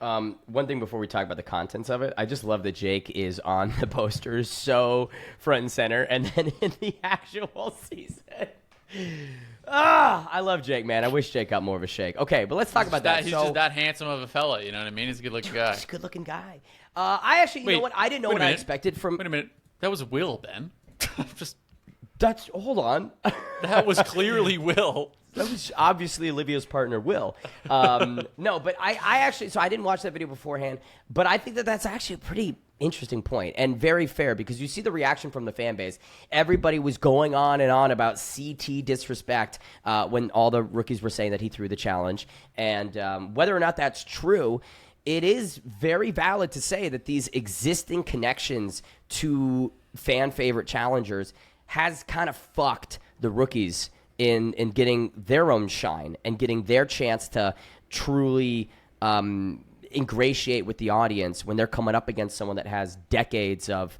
One thing before we talk about the contents of it, I just love that Jake is on the posters so front and center, and then in the actual season. I love Jake, man. I wish Jake got more of a shake. Okay, but let's talk about that. He's just that handsome of a fella, you know what I mean? He's a good-looking guy. He's a good-looking guy. I actually, you know what? I didn't know what I expected from... Wait a minute. That was Will, Ben. Hold on. That was clearly Will. That was obviously Olivia's partner, Will. No, but I actually, so I didn't watch that video beforehand, but I think that that's actually a pretty interesting point and very fair because you see the reaction from the fan base. Everybody was going on and on about CT disrespect when all the rookies were saying that he threw the challenge. And whether or not that's true, it is very valid to say that these existing connections to fan favorite challengers has kind of fucked the rookies in getting their own shine and getting their chance to truly ingratiate with the audience when they're coming up against someone that has decades of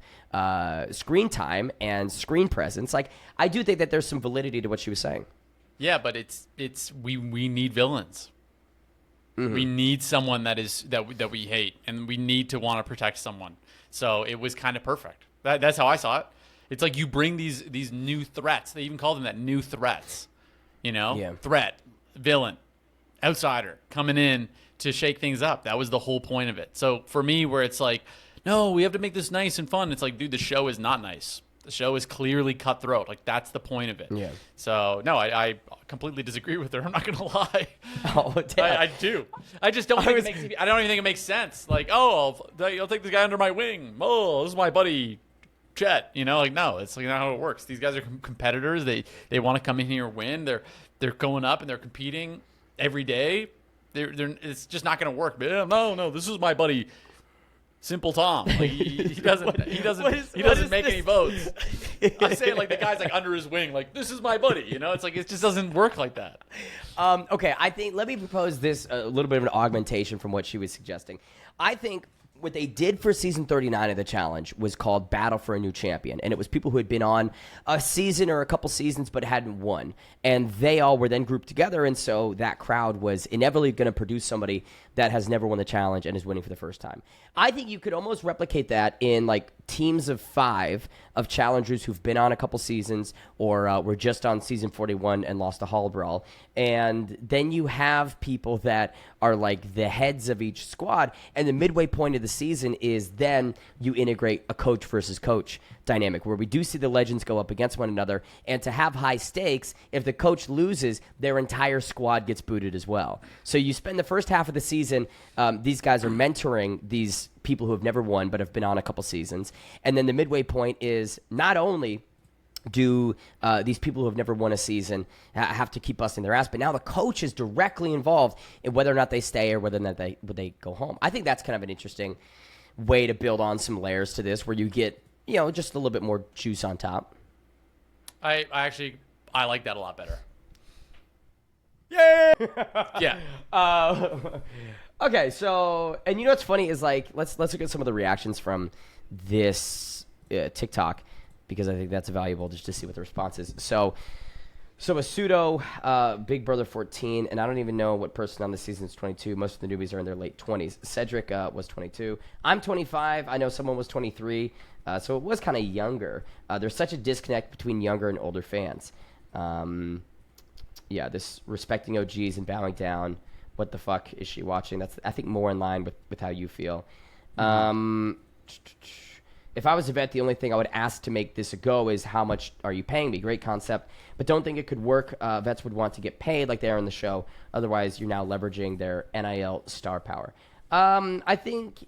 screen time and screen presence. Like, I do think that there's some validity to what she was saying. Yeah, but we need villains. Mm-hmm. We need someone that we hate, and we need to want to protect someone. So it was kind of perfect. That's how I saw it. It's like you bring these new threats. They even call them that, new threats. You know? Yeah. Threat, villain, outsider coming in to shake things up. That was the whole point of it. So for me, where it's like, no, we have to make this nice and fun. It's like, dude, the show is not nice. The show is clearly cutthroat. Like, that's the point of it. Yeah. So, no, I completely disagree with her. I'm not going to lie. Oh, damn. I do. I just don't think I don't even think it makes sense. Like, oh, I'll take this guy under my wing. Oh, this is my buddy Chet. You know, like, no, it's like not how it works. These guys are competitors. They want to come in here and win. They're going up and they're competing every day. It's just not going to work. But no, this is my buddy Simple Tom. Like, he doesn't make any votes. I'm saying, like, the guy's like under his wing, like, this is my buddy. You know, it's like it just doesn't work like that. Okay, I think let me propose this a little bit of an augmentation from what she was suggesting. I think what they did for season 39 of the challenge was called Battle for a New Champion, and it was people who had been on a season or a couple seasons but hadn't won, and they all were then grouped together, and so that crowd was inevitably going to produce somebody that has never won the challenge and is winning for the first time. I think you could almost replicate that in like teams of 5 of challengers who've been on a couple seasons or were just on season 41 and lost a hall brawl. And then you have people that are like the heads of each squad. And the midway point of the season is then you integrate a coach versus coach dynamic where we do see the legends go up against one another. And to have high stakes, if the coach loses, their entire squad gets booted as well. So you spend the first half of the season, these guys are mentoring these people who have never won but have been on a couple seasons. And then the midway point is not only do these people who have never won a season have to keep busting their ass, but now the coach is directly involved in whether or not they stay or whether or not they go home. I think that's kind of an interesting way to build on some layers to this where you get, you know, just a little bit more juice on top. I like that a lot better. Yay! Yeah. Okay, so and you know what's funny is like let's look at some of the reactions from this TikTok because I think that's valuable just to see what the response is. So a pseudo Big Brother 14, and I don't even know what person on the season is 22. Most of the newbies are in their late 20s. Cedric was 22. I'm 25. I know someone was 23, so it was kind of younger. There's such a disconnect between younger and older fans. Yeah, this respecting OGs and bowing down. What the fuck is she watching? That's, I think, more in line with how you feel. If I was a vet, the only thing I would ask to make this a go is how much are you paying me? Great concept, but don't think it could work. Vets would want to get paid like they are in the show. Otherwise, you're now leveraging their NIL star power. I think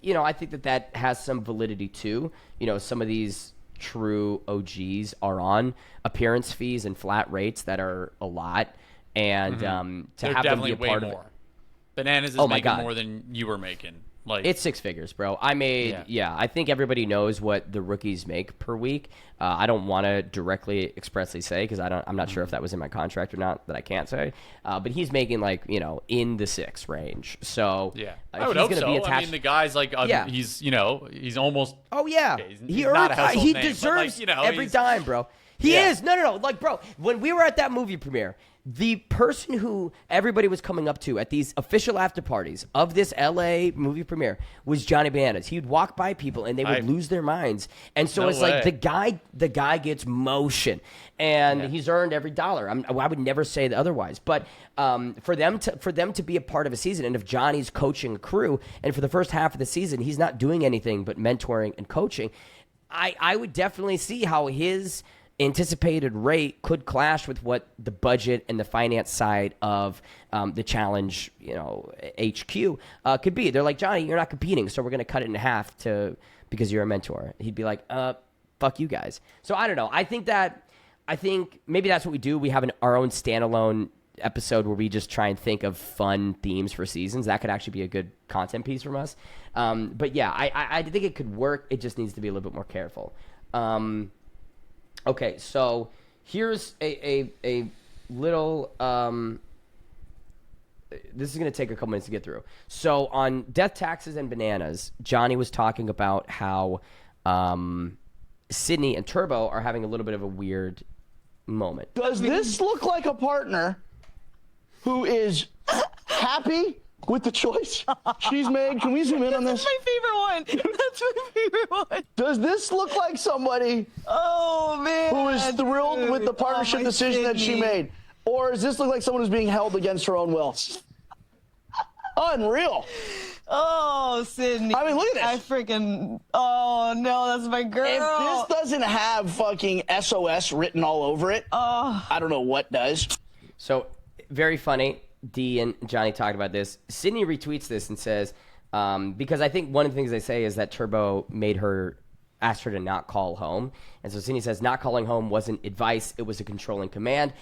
that has some validity too. You know, some of these true OGs are on appearance fees and flat rates that are a lot, and to They're have them be definitely a way part of more. it. Bananas is Oh my making God. more than you were making. Like It's six figures, bro. I made, I think everybody knows what the rookies make per week. I don't want to directly expressly say because I'm not sure if that was in my contract or not, that I can't say. But he's making in the six range. So I would hope so. Be attached, I mean, the guy's he's almost. Oh yeah, he's not a household he name, deserves but, every dime, bro. He is. No. Like, bro, when we were at that movie premiere, the person who everybody was coming up to at these official after parties of this LA movie premiere was Johnny Bananas. He'd walk by people and they would lose their minds. And so it's like the guy gets motion and he's earned every dollar. I would never say otherwise. But for them to be a part of a season, and if Johnny's coaching a crew, and for the first half of the season he's not doing anything but mentoring and coaching, I would definitely see how his anticipated rate could clash with what the budget and the finance side of the challenge, HQ could be. They're like, Johnny, you're not competing, so we're going to cut it in half because you're a mentor. He'd be like, fuck you guys. So I don't know. I think maybe that's what we do. We have our own standalone episode where we just try and think of fun themes for seasons. That could actually be a good content piece from us. But yeah, I think it could work. It just needs to be a little bit more careful. Okay, so here's a little this is going to take a couple minutes to get through. So on Death, Taxes, and Bananas, Johnny was talking about how Sydney and Turbo are having a little bit of a weird moment. Does this look like a partner who is happy with the choice she's made? Can we zoom in on this? That's my favorite one. That's my favorite one. Does this look like somebody who is thrilled with the partnership decision that she made? Or does this look like someone who's being held against her own will? Unreal. Oh, Sydney. I mean, look at this. Oh, no, that's my girl. If this doesn't have fucking SOS written all over it, I don't know what does. So, very funny. Dee and Johnny talked about this. Sydney retweets this and says, because I think one of the things they say is that Turbo asked her to not call home. And so Sydney says, not calling home wasn't advice. It was a controlling command.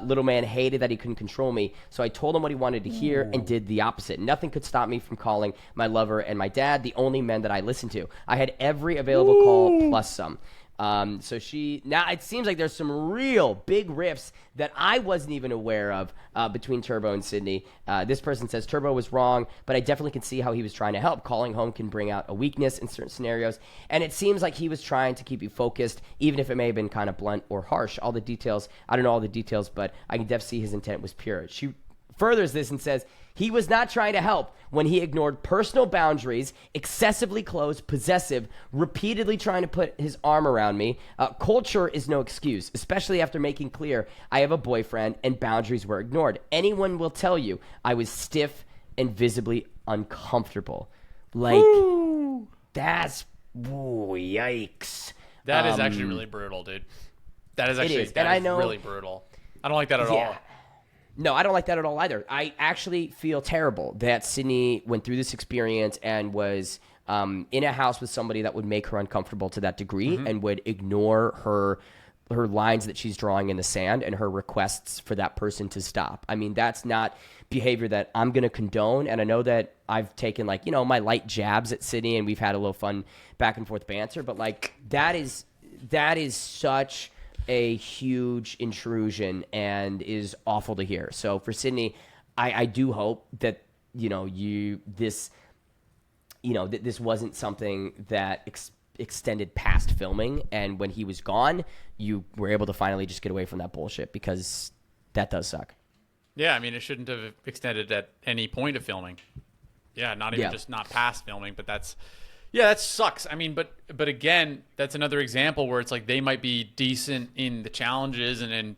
Little man hated that he couldn't control me. So I told him what he wanted to hear and did the opposite. Nothing could stop me from calling my lover and my dad, the only men that I listened to. I had every available call plus some. So now it seems like there's some real big rifts that I wasn't even aware of between Turbo and Sydney. This person says Turbo was wrong, but I definitely can see how he was trying to help. Calling home can bring out a weakness in certain scenarios, and it seems like he was trying to keep you focused, even if it may have been kind of blunt or harsh. I don't know all the details, but I can definitely see his intent was pure. She furthers this and says, he was not trying to help when he ignored personal boundaries, excessively close, possessive, repeatedly trying to put his arm around me. Culture is no excuse, especially after making clear I have a boyfriend and boundaries were ignored. Anyone will tell you I was stiff and visibly uncomfortable. That's yikes. That is actually really brutal, dude. That is actually really brutal. I don't like that at all. No, I don't like that at all either. I actually feel terrible that Sydney went through this experience and was in a house with somebody that would make her uncomfortable to that degree and would ignore her lines that she's drawing in the sand and her requests for that person to stop. I mean, that's not behavior that I'm going to condone. And I know that I've taken my light jabs at Sydney and we've had a little fun back and forth banter, but that is such a huge intrusion and is awful to hear. So for Sydney, I do hope that this this wasn't something that extended past filming, and when he was gone, you were able to finally just get away from that bullshit, because that does suck. Yeah, I mean, it shouldn't have extended at any point of filming. Yeah, not even just not past filming, but that sucks. I mean, but again, that's another example where it's like they might be decent in the challenges and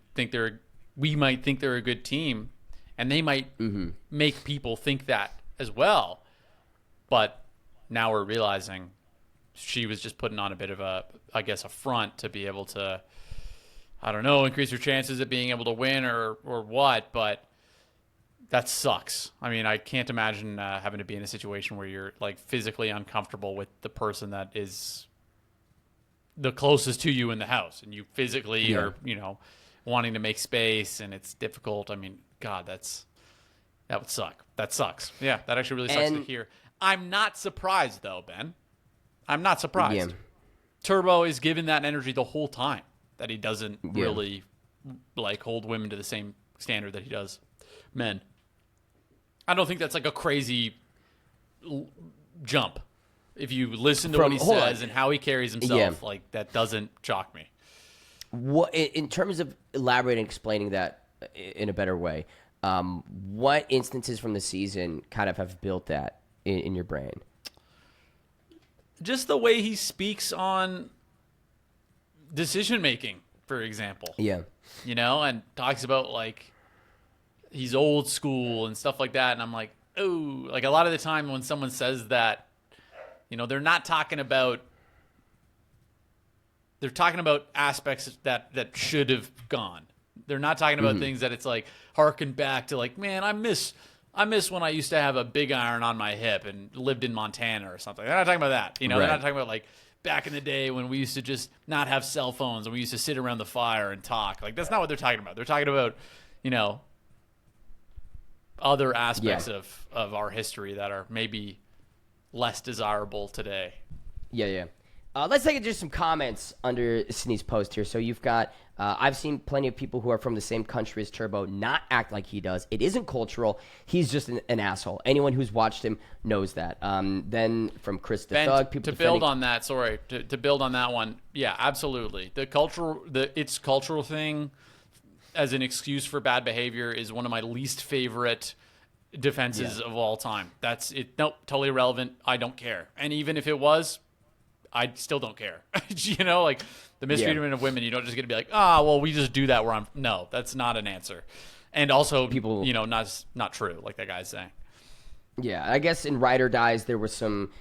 we might think they're a good team, and they might make people think that as well. But now we're realizing she was just putting on a bit of a front to be able to, I don't know, increase her chances of being able to win or what, but that sucks. I mean, I can't imagine having to be in a situation where you're like physically uncomfortable with the person that is the closest to you in the house, and you physically are, wanting to make space, and it's difficult. I mean, God, that would suck. That sucks. Yeah, that actually really sucks to hear. I'm not surprised though, Ben. I'm not surprised. Yeah. Turbo is given that energy the whole time, that he doesn't really like hold women to the same standard that he does men. I don't think that's like a crazy jump. If you listen to what he says and how he carries himself, like that doesn't shock me. What, in terms of elaborating and explaining that in a better way, what instances from the season kind of have built that in your brain? Just the way he speaks on decision making, for example. Yeah. And talks about like he's old school and stuff like that, and I'm like, oh, like a lot of the time when someone says that, they're talking about aspects that should have gone. They're not talking about things that it's like harken back to like, man, I miss when I used to have a big iron on my hip and lived in Montana or something. They're not talking about that. They're not talking about like back in the day when we used to just not have cell phones and we used to sit around the fire and talk. Like that's not what they're talking about. They're talking about, other aspects of our history that are maybe less desirable today. Yeah. Let's take just some comments under Sydney's post here. So you've got, I've seen plenty of people who are from the same country as Turbo not act like he does. It isn't cultural. He's just an asshole. Anyone who's watched him knows that. Then from Chris the Ben, Thug, people to build on that, to build on that one, yeah, absolutely. It's cultural thing as an excuse for bad behavior is one of my least favorite defenses of all time. That's it. Nope, totally irrelevant. I don't care. And even if it was, I still don't care. Like the mistreatment of women, you don't just get to be like, well, we just do that where I'm. No, that's not an answer. And also, people, not true, like that guy's saying. Yeah, I guess in Ride or Dies, there was some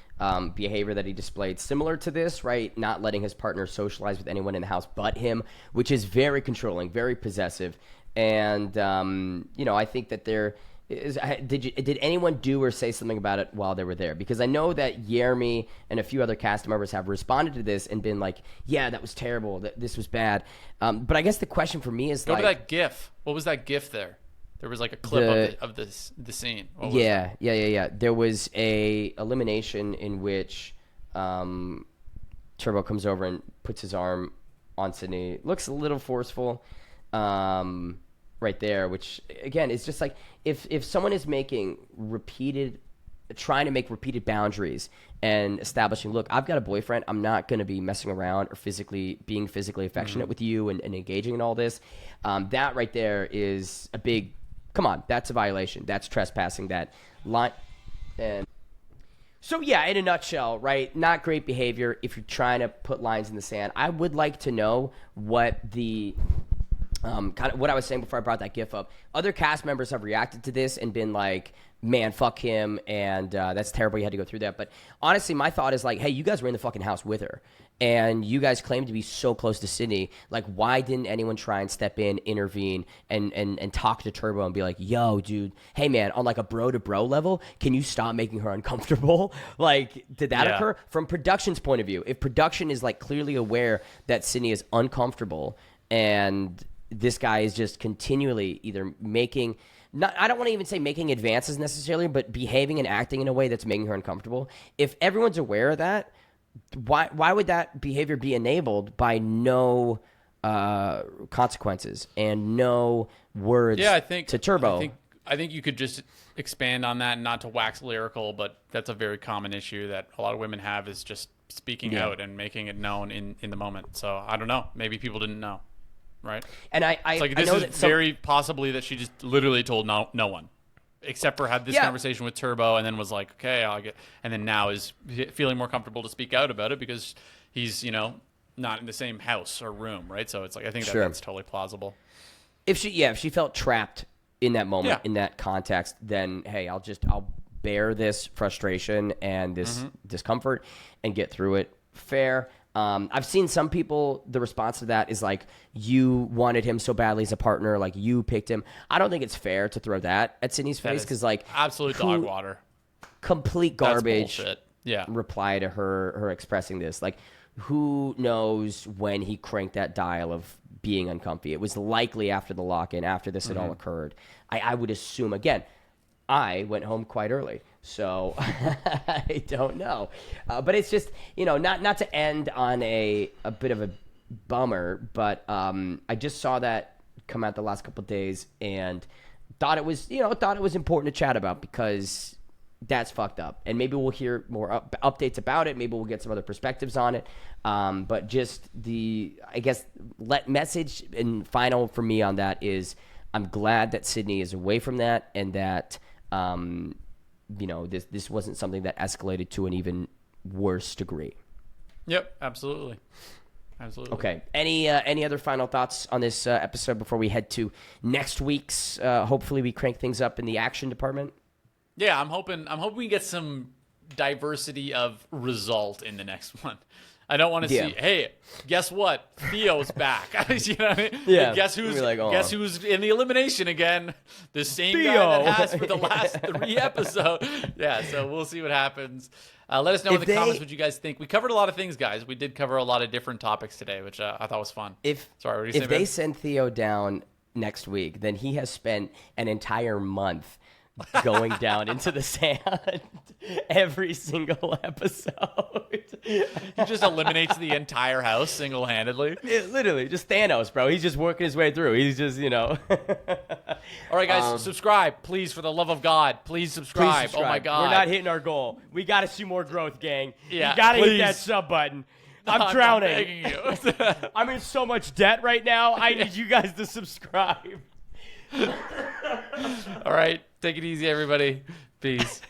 behavior that he displayed similar to this, right? Not letting his partner socialize with anyone in the house but him, which is very controlling, very possessive. And, I think that there is... Did anyone do or say something about it while they were there? Because I know that Jeremy and a few other cast members have responded to this and been like, yeah, that was terrible, this was bad. But I guess the question for me is What about that GIF? What was that GIF there? There was like a clip of the scene. Yeah. There was a elimination in which Turbo comes over and puts his arm on Sydney. Looks a little forceful right there, which again is just like if someone is trying to make repeated boundaries and establishing, look, I've got a boyfriend, I'm not going to be messing around or being physically affectionate with you and engaging in all this. That right there is a big... Come on, that's a violation. That's trespassing. That line. And so, yeah, in a nutshell, right? Not great behavior if you're trying to put lines in the sand. I would like to know what the kind of what I was saying before I brought that GIF up. Other cast members have reacted to this and been like, man, fuck him, and that's terrible. You had to go through that. But honestly, my thought is like, hey, you guys were in the fucking house with her, and you guys claim to be so close to Sydney. Like, why didn't anyone try and step in, intervene, and talk to Turbo and be like, yo, dude, hey, man, on like a bro-to-bro level, can you stop making her uncomfortable? Like, did that occur? From production's point of view, if production is like clearly aware that Sydney is uncomfortable and this guy is just continually either making... I don't want to even say making advances necessarily, but behaving and acting in a way that's making her uncomfortable. If everyone's aware of that, why would that behavior be enabled by no consequences and no words to Turbo? I think you could just expand on that, not to wax lyrical, but that's a very common issue that a lot of women have, is just speaking out and making it known in the moment. So I don't know. Maybe people didn't know, right? And It's like, this I know is that very possibly that she just literally told no one, except for had this conversation with Turbo, and then was like, okay, I'll get, and then now is feeling more comfortable to speak out about it because he's, not in the same house or room, right? So it's like, I think that's totally plausible. If she felt trapped in that moment, in that context, then hey, I'll bear this frustration and this discomfort and get through it. Fair. I've seen some people, the response to that is like, you wanted him so badly as a partner, like you picked him. I don't think it's fair to throw that at Sydney's face, because like absolute dog water, complete garbage. That's bullshit. Reply to her expressing this, like, who knows when he cranked that dial of being uncomfy. It was likely after the lock-in, after this had all occurred. I would assume, again, I went home quite early, so I don't know. But it's just, not to end on a bit of a bummer, but I just saw that come out the last couple of days and thought it was important to chat about, because that's fucked up. And maybe we'll hear more updates about it. Maybe we'll get some other perspectives on it. But just message and final for me on that is, I'm glad that Sydney is away from that, and that this wasn't something that escalated to an even worse degree. Yep, absolutely. Okay. Any other final thoughts on this episode before we head to next week's? Hopefully, we crank things up in the action department. Yeah, I'm hoping we get some diversity of result in the next one. I don't want to see, hey, guess what? Theo's back. You know what I mean? Yeah. Guess who's in the elimination again? The same guy that has for the last 3 episodes. Yeah, so we'll see what happens. Let us know in the comments what you guys think. We covered a lot of things, guys. We did cover a lot of different topics today, which I thought was fun. If they send Theo down next week, then he has spent an entire month going down into the sand every single episght. He just eliminates the entire house single-handedly. Literally, just Thanos, bro. He's just working his way through. He's just, All right, guys, subscribe, please, for the love of God. Please subscribe. Oh, my God. We're not hitting our goal. We got to see more growth, gang. Yeah, you got to hit please. that sub button. I'm drowning. I'm begging you. I'm in so much debt right now. I need you guys to subscribe. All right. Take it easy, everybody. Peace.